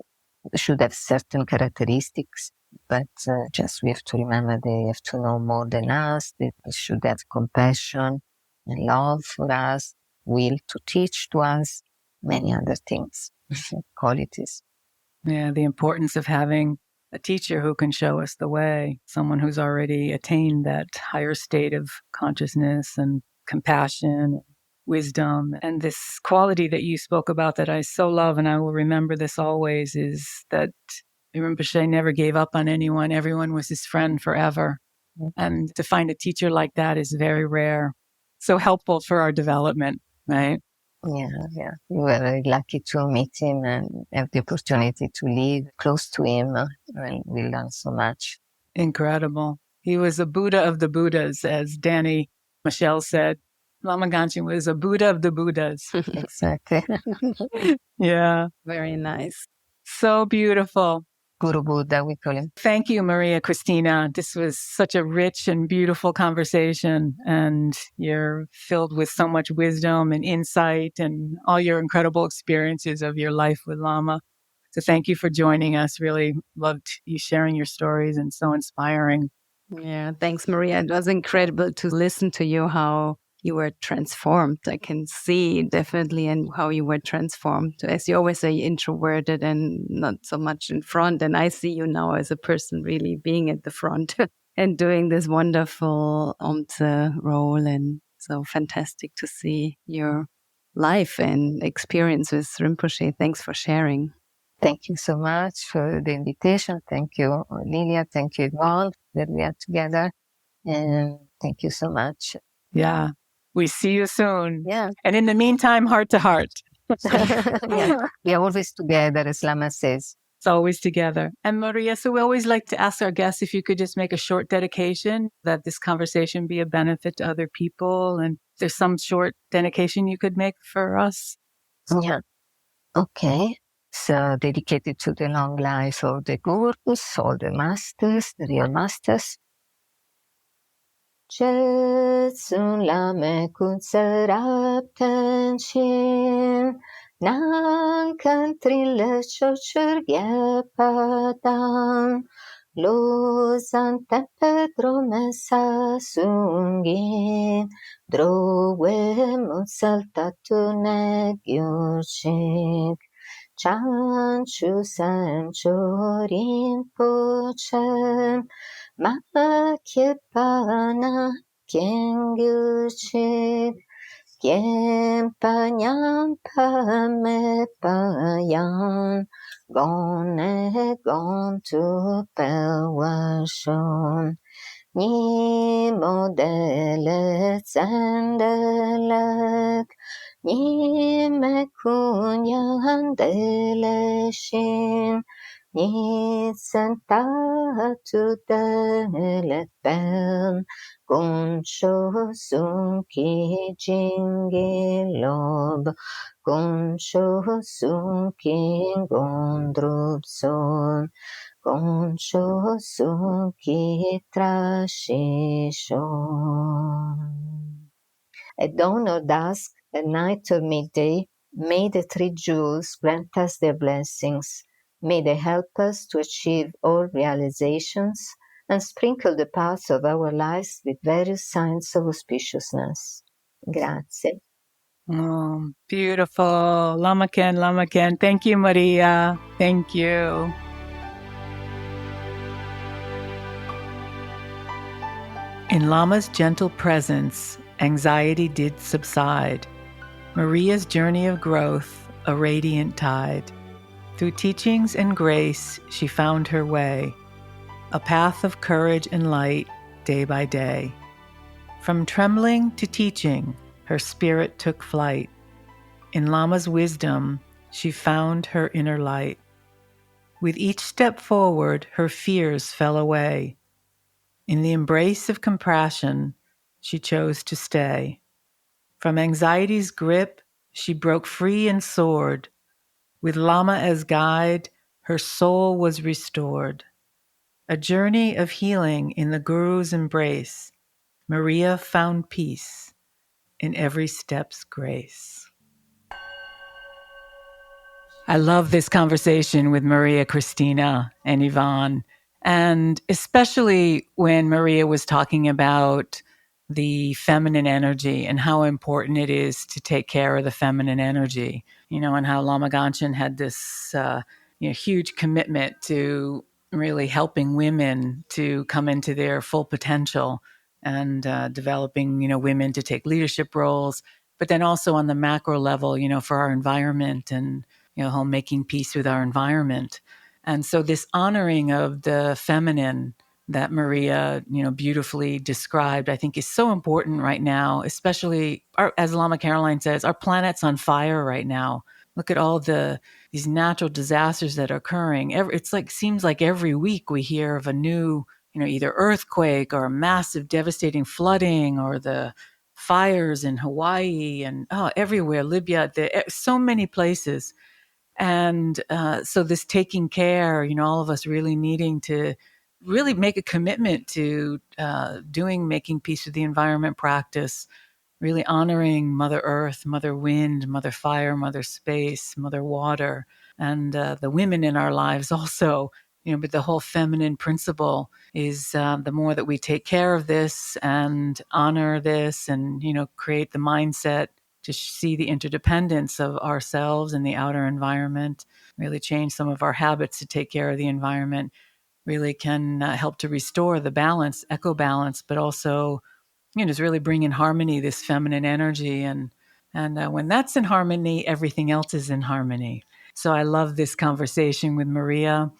should have certain characteristics, but just we have to remember they have to know more than us, they should have compassion and love for us, will to teach to us, many other things, qualities. Yeah, the importance of having a teacher who can show us the way, someone who's already attained that higher state of consciousness and compassion, wisdom. And this quality that you spoke about that I so love, and I will remember this always, is that Rinpoche never gave up on anyone. Everyone was his friend forever. And to find a teacher like that is very rare. so helpful for our development, right? Yeah. We were very lucky to meet him and have the opportunity to live close to him, and we learned so much. Incredible. He was a Buddha of the Buddhas, as Danny Michelle said. Lama Gangchen was a Buddha of the Buddhas. Exactly. Yeah. Very nice. So beautiful. Guru Buddha, we call him. Thank you, Maria Cristina. This was such a rich and beautiful conversation, and you're filled with so much wisdom and insight and all your incredible experiences of your life with Lama. So thank you for joining us. Really loved you sharing your stories and so inspiring. Yeah, thanks, Maria. It was incredible to listen to you, how you were transformed. I can see definitely and how you were transformed. As you always say, introverted and not so much in front. And I see you now as a person really being at the front and doing this wonderful role. And so fantastic to see your life and experience with Rinpoche. Thanks for sharing. Thank you so much for the invitation. Thank you, Lilia. Thank you, Yvonne, that we are together. And thank you so much. Yeah. We see you soon. Yeah. And in the meantime, heart to heart. Yeah. We are always together, as Lama says. It's always together. And Maria, so we always like to ask our guests if you could just make a short dedication, that this conversation be a benefit to other people. And if there's some short dedication you could make for us. Yeah. Okay. So dedicated to the long life of the gurus, all the masters, the real masters. Jetsun lame kunsarap tenshin, nan kantrille chochur gyapadam, lozan tepe dromesa sungin, drowe mutsaltatune gyurchik. Chanchu sanchorin pochen, Makipana Kengyuchik Kempanyam Pamepayan Gone to Pewashon Ni modele Zandelek Ni Mekunyan Deleshin Ni santa tu telepel, Goncho sunki jingilob, Goncho sunki gondrupson, Goncho sunki trashishon. At dawn or dusk, at night or midday, may the three jewels grant us their blessings. May they help us to achieve all realizations and sprinkle the paths of our lives with various signs of auspiciousness. Grazie. Oh, beautiful. Lama Ken. Thank you, Maria. Thank you. In Lama's gentle presence, anxiety did subside. Maria's journey of growth, a radiant tide. Through teachings and grace, she found her way, a path of courage and light day by day. From trembling to teaching, her spirit took flight. In Lama's wisdom, she found her inner light. With each step forward, her fears fell away. In the embrace of compassion, she chose to stay. From anxiety's grip, she broke free and soared. With Lama as guide, her soul was restored. A journey of healing in the Guru's embrace, Maria found peace in every step's grace. I love this conversation with Maria Cristina and Yvonne, and especially when Maria was talking about the feminine energy and how important it is to take care of the feminine energy, and how Lama Gangchen had this huge commitment to really helping women to come into their full potential and developing, women to take leadership roles, but then also on the macro level, for our environment and, making peace with our environment. And so this honoring of the feminine that Maria, beautifully described, I think is so important right now, especially as Lama Caroline says, our planet's on fire right now. Look at all these natural disasters that are occurring. Seems like every week we hear of a new, either earthquake or a massive devastating flooding or the fires in Hawaii and everywhere, Libya, so many places. And so this taking care, all of us really needing to really make a commitment to making peace with the environment practice, really honoring Mother Earth, Mother Wind, Mother Fire, Mother Space, Mother Water, and the women in our lives also. But the whole feminine principle is the more that we take care of this and honor this and, create the mindset to see the interdependence of ourselves and the outer environment, really change some of our habits to take care of the environment, really can help to restore the balance, eco balance, but also, just really bring in harmony, this feminine energy. And when that's in harmony, everything else is in harmony. So I love this conversation with Maria.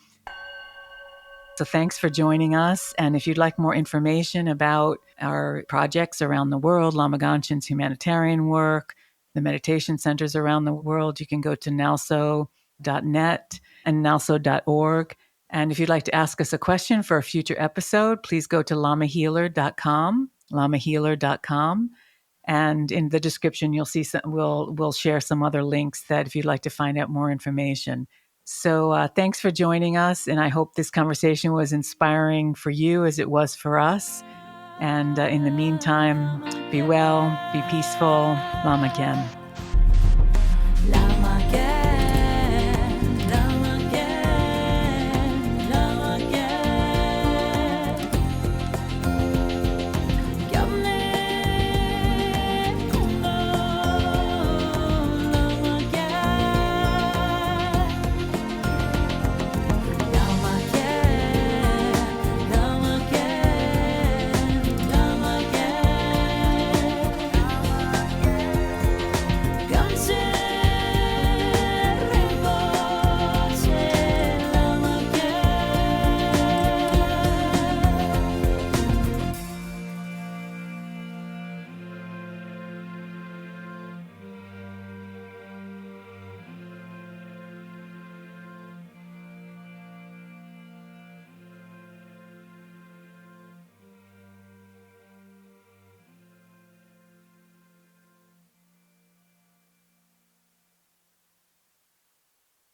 So thanks for joining us. And if you'd like more information about our projects around the world, Lama Gangchen's humanitarian work, the meditation centers around the world, you can go to nalso.net and nalso.org. And if you'd like to ask us a question for a future episode, please go to lamahealer.com, lamahealer.com. And in the description, you'll see we'll share some other links that if you'd like to find out more information. So thanks for joining us. And I hope this conversation was inspiring for you as it was for us. And in the meantime, be well, be peaceful. Lama Gangchen.